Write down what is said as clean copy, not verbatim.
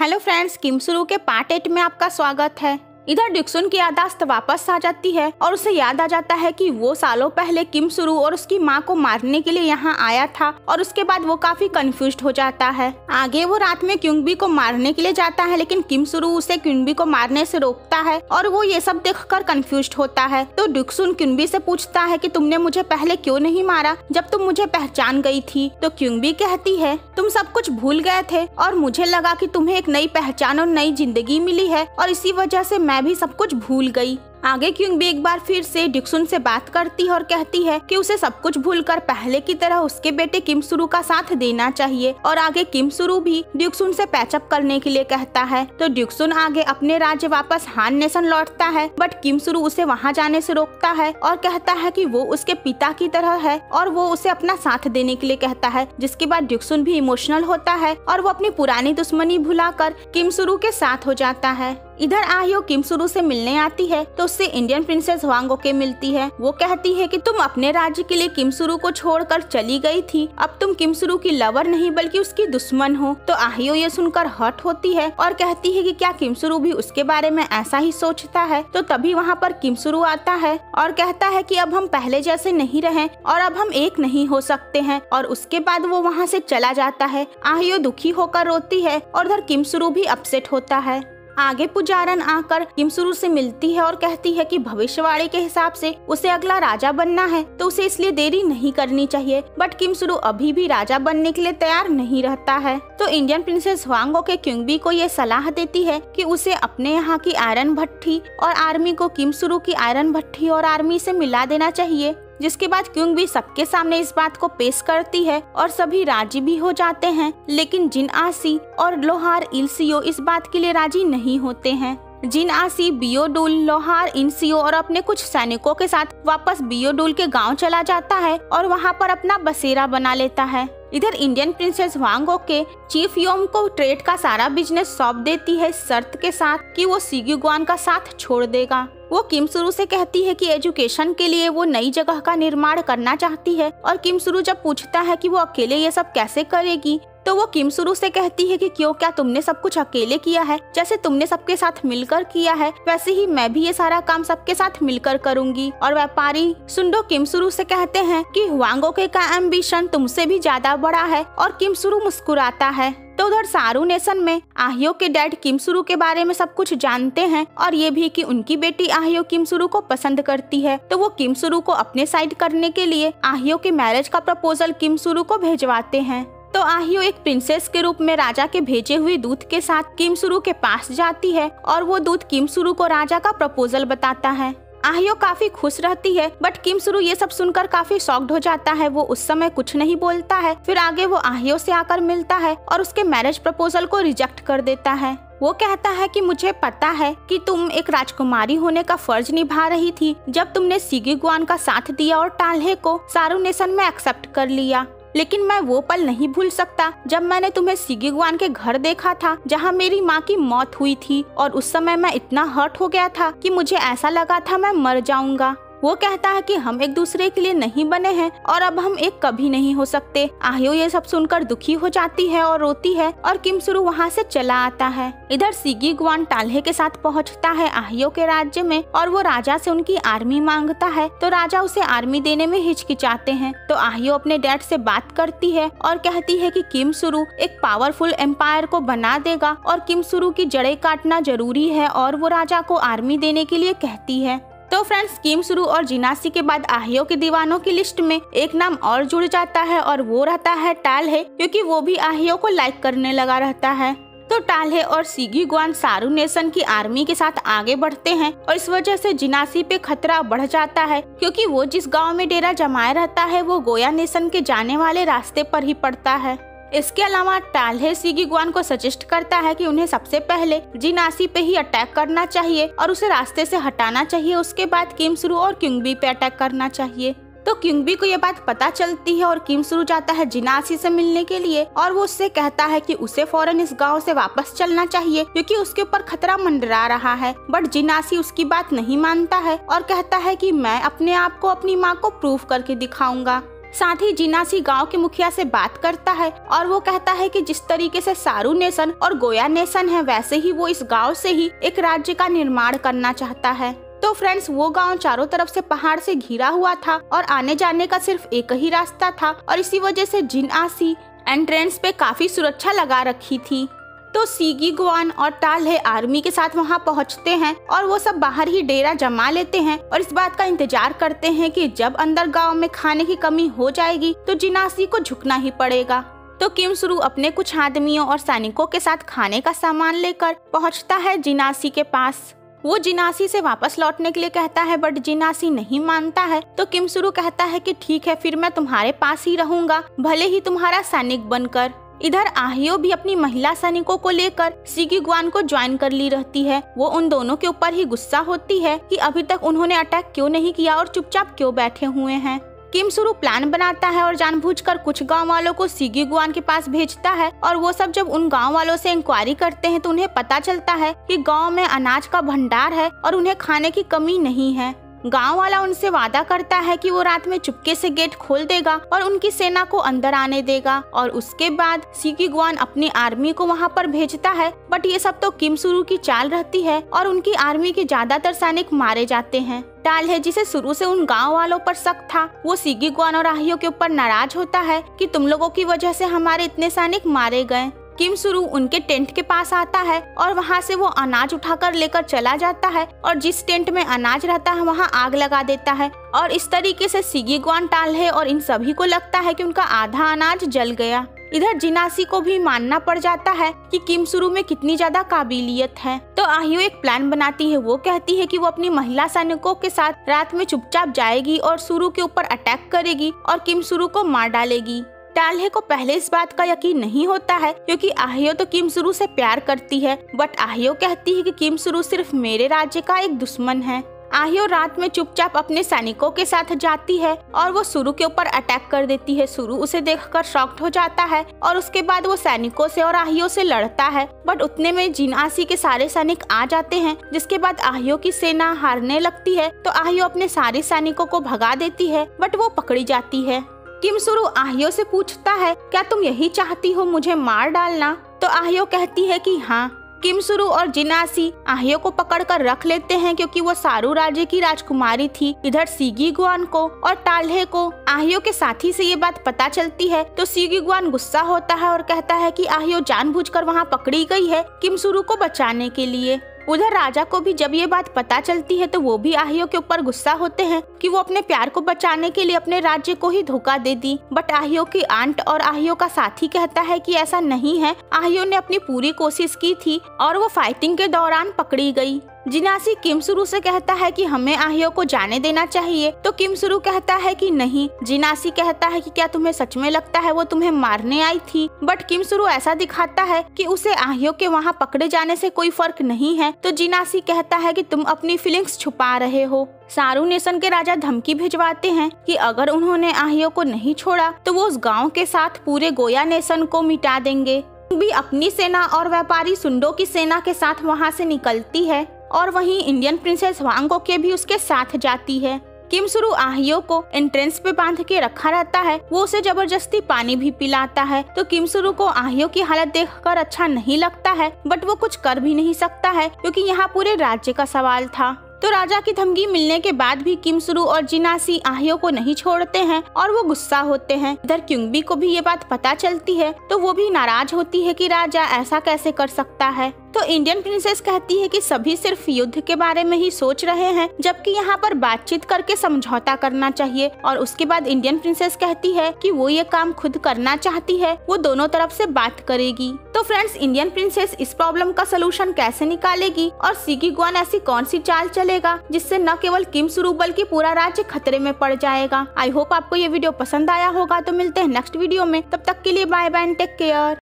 Hello friends, किम सुरु के part 8 में आपका स्वागत है। इधर डिक्सन की याददाश्त वापस आ जाती है और उसे याद आ जाता है कि वो सालों पहले किम सुरु और उसकी माँ को मारने के लिए यहाँ आया था और उसके बाद वो काफी कंफ्यूज्ड हो जाता है। आगे वो रात में क्योंबी को मारने के लिए जाता है, लेकिन किम सुरु उसे क्योंबी को मारने से रोकता है और वो ये सब देखकर कंफ्यूज्ड होता है। तो डिक्सन क्योंबी से पूछता है कि तुमने मुझे पहले क्यों नहीं मारा जब तुम मुझे पहचान गई थी। तो क्योंबी कहती है तुम सब कुछ भूल गए थे और मुझे लगा कि तुम्हें एक नई पहचान और नई जिंदगी मिली है और इसी वजह से मैं भी सब कुछ भूल गई। आगे क्योंबी एक बार फिर से डिक्सन से बात करती है और कहती है कि उसे सब कुछ भूलकर पहले की तरह उसके बेटे किम सुरु का साथ देना चाहिए। और आगे किम सुरु भी डिक्सन से पैचअप करने के लिए कहता है। तो डिक्सन आगे अपने राज्य वापस हान नेशन लौटता है, बट किम सुरु उसे वहां जाने से रोकता है और कहता है कि वो उसके पिता की तरह है और वो उसे अपना साथ देने के लिए कहता है। जिसके बाद डिक्सन भी इमोशनल होता है और वो अपनी पुरानी दुश्मनी भुलाकर किम सुरु के साथ हो जाता है। इधर आह्यो किम सुरु से मिलने आती है तो उससे इंडियन प्रिंसेस हवांग ओके मिलती है। वो कहती है कि तुम अपने राज्य के लिए किम सुरु को छोड़कर चली गई थी, अब तुम किम सुरु की लवर नहीं बल्कि उसकी दुश्मन हो। तो आह्यो ये सुनकर हर्ट होती है और कहती है कि क्या किम सुरु भी उसके बारे में ऐसा ही सोचता है। तो तभी वहाँ पर किम सुरु आता है और कहता है कि अब हम पहले जैसे नहीं रहे और अब हम एक नहीं हो सकते हैं, और उसके बाद वो वहाँ से चला जाता है। आह्यो दुखी होकर रोती है और उधर किम सुरु भी अपसेट होता है। आगे पुजारन आकर किम सुरु से मिलती है और कहती है कि भविष्यवाणी के हिसाब से उसे अगला राजा बनना है तो उसे इसलिए देरी नहीं करनी चाहिए, बट किम सुरु अभी भी राजा बनने के लिए तैयार नहीं रहता है। तो इंडियन प्रिंसेस हवांग ओके क्योंबी को ये सलाह देती है कि उसे अपने यहाँ की आयरन भट्टी और आर्मी को किम सुरु की आयरन भट्टी और आर्मी से मिला देना चाहिए। जिसके बाद क्योंबी सबके सामने इस बात को पेश करती है और सभी राजी भी हो जाते हैं, लेकिन जिन आसी और लोहार इल्सियो इस बात के लिए राजी नहीं होते हैं। जिन आसी बियोडुल, लोहार, इंसियो और अपने कुछ सैनिकों के साथ वापस बियोडुल के गांव चला जाता है और वहां पर अपना बसेरा बना लेता है। इधर इंडियन प्रिंसेस हवांग ओके चीफ योम को ट्रेड का सारा बिजनेस सौंप देती है इस शर्त के साथ कि वो सीग्युआन का साथ छोड़ देगा। वो किम सुरु से कहती है कि एजुकेशन के लिए वो नई जगह का निर्माण करना चाहती है, और किम सुरु जब पूछता है कि वो अकेले ये सब कैसे करेगी तो वो किम सुरु से कहती है कि क्यों, क्या तुमने सब कुछ अकेले किया है? जैसे तुमने सबके साथ मिलकर किया है वैसे ही मैं भी ये सारा काम सबके साथ मिलकर करूंगी। और व्यापारी सुंडो किम सुरु से कहते हैं कि हवांग ओके का एम्बिशन तुमसे भी ज्यादा बड़ा है, और किम सुरु मुस्कुराता है। तो उधर सारू नेशन में आह्यो के डैड किम सुरु के बारे में सब कुछ जानते हैं और ये भी कि उनकी बेटी आह्यो किम सुरु को पसंद करती है। तो वो किम सुरु को अपने साइड करने के लिए आह्यो के मैरिज का प्रपोजल किम सुरु को भेजवाते हैं। तो आह्यो एक प्रिंसेस के रूप में राजा के भेजे हुए दूत के साथ किम सुरु के पास जाती है और वो दूत किम सुरु को राजा का प्रपोजल बताता है। आह्यो काफी खुश रहती है, बट किम सुरु ये सब सुनकर काफी शॉक्ड हो जाता है। वो उस समय कुछ नहीं बोलता है। फिर आगे वो आह्यो से आकर मिलता है और उसके मैरिज प्रपोजल को रिजेक्ट कर देता है। वो कहता है कि मुझे पता है कि तुम एक राजकुमारी होने का फर्ज निभा रही थी जब तुमने सीग्युआन का साथ दिया और टाल्हे को सारू नेशन में एक्सेप्ट कर लिया, लेकिन मैं वो पल नहीं भूल सकता जब मैंने तुम्हें सीग्युआन के घर देखा था जहाँ मेरी माँ की मौत हुई थी, और उस समय मैं इतना हर्ट हो गया था कि मुझे ऐसा लगा था मैं मर जाऊंगा। वो कहता है कि हम एक दूसरे के लिए नहीं बने हैं और अब हम एक कभी नहीं हो सकते। आह्यो ये सब सुनकर दुखी हो जाती है और रोती है और किम सुरु वहाँ से चला आता है। इधर सीग्युआन टाल्हे के साथ पहुँचता है आह्यो के राज्य में और वो राजा से उनकी आर्मी मांगता है। तो राजा उसे आर्मी देने में हिचकिचाते हैं। तो आह्यो अपने डैड से बात करती है और कहती है कि किम सुरु एक पावरफुल एम्पायर को बना देगा और किम सुरु की जड़ें काटना जरूरी है, और वो राजा को आर्मी देने के लिए कहती है। तो फ्रेंड्स, किम सुरु और जिनासी के बाद आह्यो के दीवानों की लिस्ट में एक नाम और जुड़ जाता है और वो रहता है टाल्हे, क्योंकि वो भी आह्यो को लाइक करने लगा रहता है। तो टाल्हे और सीग्युआन सारू नेशन की आर्मी के साथ आगे बढ़ते हैं और इस वजह से जिनासी पे खतरा बढ़ जाता है, क्योंकि वो जिस गांव में डेरा जमाए रहता है वो गोया नेशन के जाने वाले रास्ते पर ही पड़ता है। इसके अलावा टाल्हे सीग्युआन को सजेस्ट करता है कि उन्हें सबसे पहले जिनासी पे ही अटैक करना चाहिए और उसे रास्ते से हटाना चाहिए, उसके बाद किम सुरु और क्योंबी पे अटैक करना चाहिए। तो क्योंबी को ये बात पता चलती है और किम सुरु जाता है जिनासी से मिलने के लिए और वो उससे कहता है कि उसे फौरन इस गांव से वापस चलना चाहिए क्योंकि उसके ऊपर खतरा मंडरा रहा है। बट जिनासी उसकी बात नहीं मानता है और कहता है कि मैं अपने आप को अपनी माँ को प्रूव करके दिखाऊंगा। साथ ही जिनासी गांव के मुखिया से बात करता है और वो कहता है कि जिस तरीके से सारू नेशन और गोया नेशन है, वैसे ही वो इस गांव से ही एक राज्य का निर्माण करना चाहता है। तो फ्रेंड्स, वो गांव चारों तरफ से पहाड़ से घिरा हुआ था और आने जाने का सिर्फ एक ही रास्ता था और इसी वजह से जिनासी एंट्रेंस पे काफी सुरक्षा लगा रखी थी। तो सीगी गुआन और टाल्हे आर्मी के साथ वहां पहुंचते हैं और वो सब बाहर ही डेरा जमा लेते हैं और इस बात का इंतजार करते हैं कि जब अंदर गांव में खाने की कमी हो जाएगी तो जिनासी को झुकना ही पड़ेगा। तो किम सुरु अपने कुछ आदमियों और सैनिकों के साथ खाने का सामान लेकर पहुंचता है जिनासी के पास। वो जिनासी से वापस लौटने के लिए कहता है, बट जिनासी नहीं मानता है। तो किम सुरु कहता है कि ठीक है, फिर मैं तुम्हारे पास ही रहूंगा, भले ही तुम्हारा सैनिक बनकर। इधर आहियो भी अपनी महिला सैनिकों को लेकर सीगी गुआन को ज्वाइन कर ली रहती है। वो उन दोनों के ऊपर ही गुस्सा होती है कि अभी तक उन्होंने अटैक क्यों नहीं किया और चुपचाप क्यों बैठे हुए हैं। किम सुरु प्लान बनाता है और जानबूझकर कुछ गांव वालों को सीगी गुआन के पास भेजता है और वो सब जब उन गांव वालों से इंक्वायरी करते हैं तो उन्हें पता चलता है कि गांव में अनाज का भंडार है और उन्हें खाने की कमी नहीं है। गांव वाला उनसे वादा करता है कि वो रात में चुपके से गेट खोल देगा और उनकी सेना को अंदर आने देगा और उसके बाद सीगी गुआन अपनी आर्मी को वहां पर भेजता है। बट ये सब तो किम सुरु की चाल रहती है और उनकी आर्मी के ज्यादातर सैनिक मारे जाते हैं। टाल्हे, जिसे शुरू से उन गांव वालों पर शक था, वो सीगी गुआन और आहियो के ऊपर नाराज होता है कि तुम लोगों की वजह से हमारे इतने सैनिक मारे गए। किम सुरु उनके टेंट के पास आता है और वहाँ से वो अनाज उठाकर लेकर चला जाता है और जिस टेंट में अनाज रहता है वहाँ आग लगा देता है और इस तरीके से सीगी गुआन, टाल्हे और इन सभी को लगता है कि उनका आधा अनाज जल गया। इधर जिनासी को भी मानना पड़ जाता है कि किम सुरु में कितनी ज्यादा काबिलियत है। तो आहियो एक प्लान बनाती है। वो कहती है कि वो अपनी महिला सैनिकों के साथ रात में चुपचाप जाएगी और सुरु के ऊपर अटैक करेगी और किम सुरु को मार डालेगी। टाल्हे को पहले इस बात का यकीन नहीं होता है क्योंकि आहियो तो किम सुरु से प्यार करती है, बट आहियो कहती है कि किम सुरु सिर्फ मेरे राज्य का एक दुश्मन है। आहियो रात में चुपचाप अपने सैनिकों के साथ जाती है और वो सुरु के ऊपर अटैक कर देती है। सुरु उसे देखकर शॉक्ड हो जाता है और उसके बाद वो सैनिकों से और आहियो से लड़ता है, बट उतने में जिनासी के सारे सैनिक आ जाते हैं, जिसके बाद आहियो की सेना हारने लगती है। तो आहियो अपने सारे सैनिकों को भगा देती है, बट वो पकड़ी जाती है। किम सुरु आहियो से पूछता है, क्या तुम यही चाहती हो, मुझे मार डालना? तो आहियो कहती है कि हाँ। किम सुरु और जिनासी आहियो को पकड़कर रख लेते हैं क्योंकि वो सारू राज्य की राजकुमारी थी। इधर सीगी गुआन को और टाल्हे को आहियो के साथी से ये बात पता चलती है तो सीगी गुआन गुस्सा होता है और कहता है कि आहियो जानबूझकर वहाँ पकड़ी गई है किम सुरु को बचाने के लिए। उधर राजा को भी जब ये बात पता चलती है तो वो भी आहियो के ऊपर गुस्सा होते हैं कि वो अपने प्यार को बचाने के लिए अपने राज्य को ही धोखा दे दी। बट आहियो की आंट और आहियो का साथी कहता है कि ऐसा नहीं है, आहियो ने अपनी पूरी कोशिश की थी और वो फाइटिंग के दौरान पकड़ी गई। जिनासी किम सुरु से कहता है कि हमें आहियो को जाने देना चाहिए, तो किम सुरु कहता है कि नहीं। जिनासी कहता है कि क्या तुम्हें सच में लगता है वो तुम्हें मारने आई थी? बट किम सुरु ऐसा दिखाता है कि उसे आहियो के वहाँ पकड़े जाने से कोई फर्क नहीं है। तो जिनासी कहता है कि तुम अपनी फीलिंग्स छुपा रहे हो। सारू नेशन के राजा धमकी भिजवाते हैं कि अगर उन्होंने आहियो को नहीं छोड़ा तो वो उस गाँव के साथ पूरे गोया नेशन को मिटा देंगे। भी अपनी सेना और व्यापारी सुंडो की सेना के साथ वहाँ से निकलती है और वहीं इंडियन प्रिंसेस वांगो के भी उसके साथ जाती है। किम सुरु आहियो को एंट्रेंस पे बांध के रखा रहता है, वो उसे जबरदस्ती पानी भी पिलाता है। तो किम सुरु को आहियो की हालत देखकर अच्छा नहीं लगता है, बट वो कुछ कर भी नहीं सकता है क्योंकि यहाँ पूरे राज्य का सवाल था। तो राजा की धमकी मिलने के बाद भी किम सुरु और जिनासी आहियो को नहीं छोड़ते हैं और वो गुस्सा होते हैं। इधर क्युंगबी को भी ये बात पता चलती है तो वो भी नाराज होती है कि राजा ऐसा कैसे कर सकता है। तो इंडियन प्रिंसेस कहती है कि सभी सिर्फ युद्ध के बारे में ही सोच रहे हैं, जबकि यहाँ पर बातचीत करके समझौता करना चाहिए। और उसके बाद इंडियन प्रिंसेस कहती है कि वो ये काम खुद करना चाहती है, वो दोनों तरफ से बात करेगी। तो फ्रेंड्स, इंडियन प्रिंसेस इस प्रॉब्लम का सलूशन कैसे निकालेगी और सीगी गुआन ऐसी कौन सी चाल चलेगा जिससे न केवल किम सुरु बल्कि पूरा राज्य खतरे में पड़ जाएगा। आई होप आपको ये वीडियो पसंद आया होगा। तो मिलते हैं नेक्स्ट वीडियो में, तब तक के लिए bye bye and take care.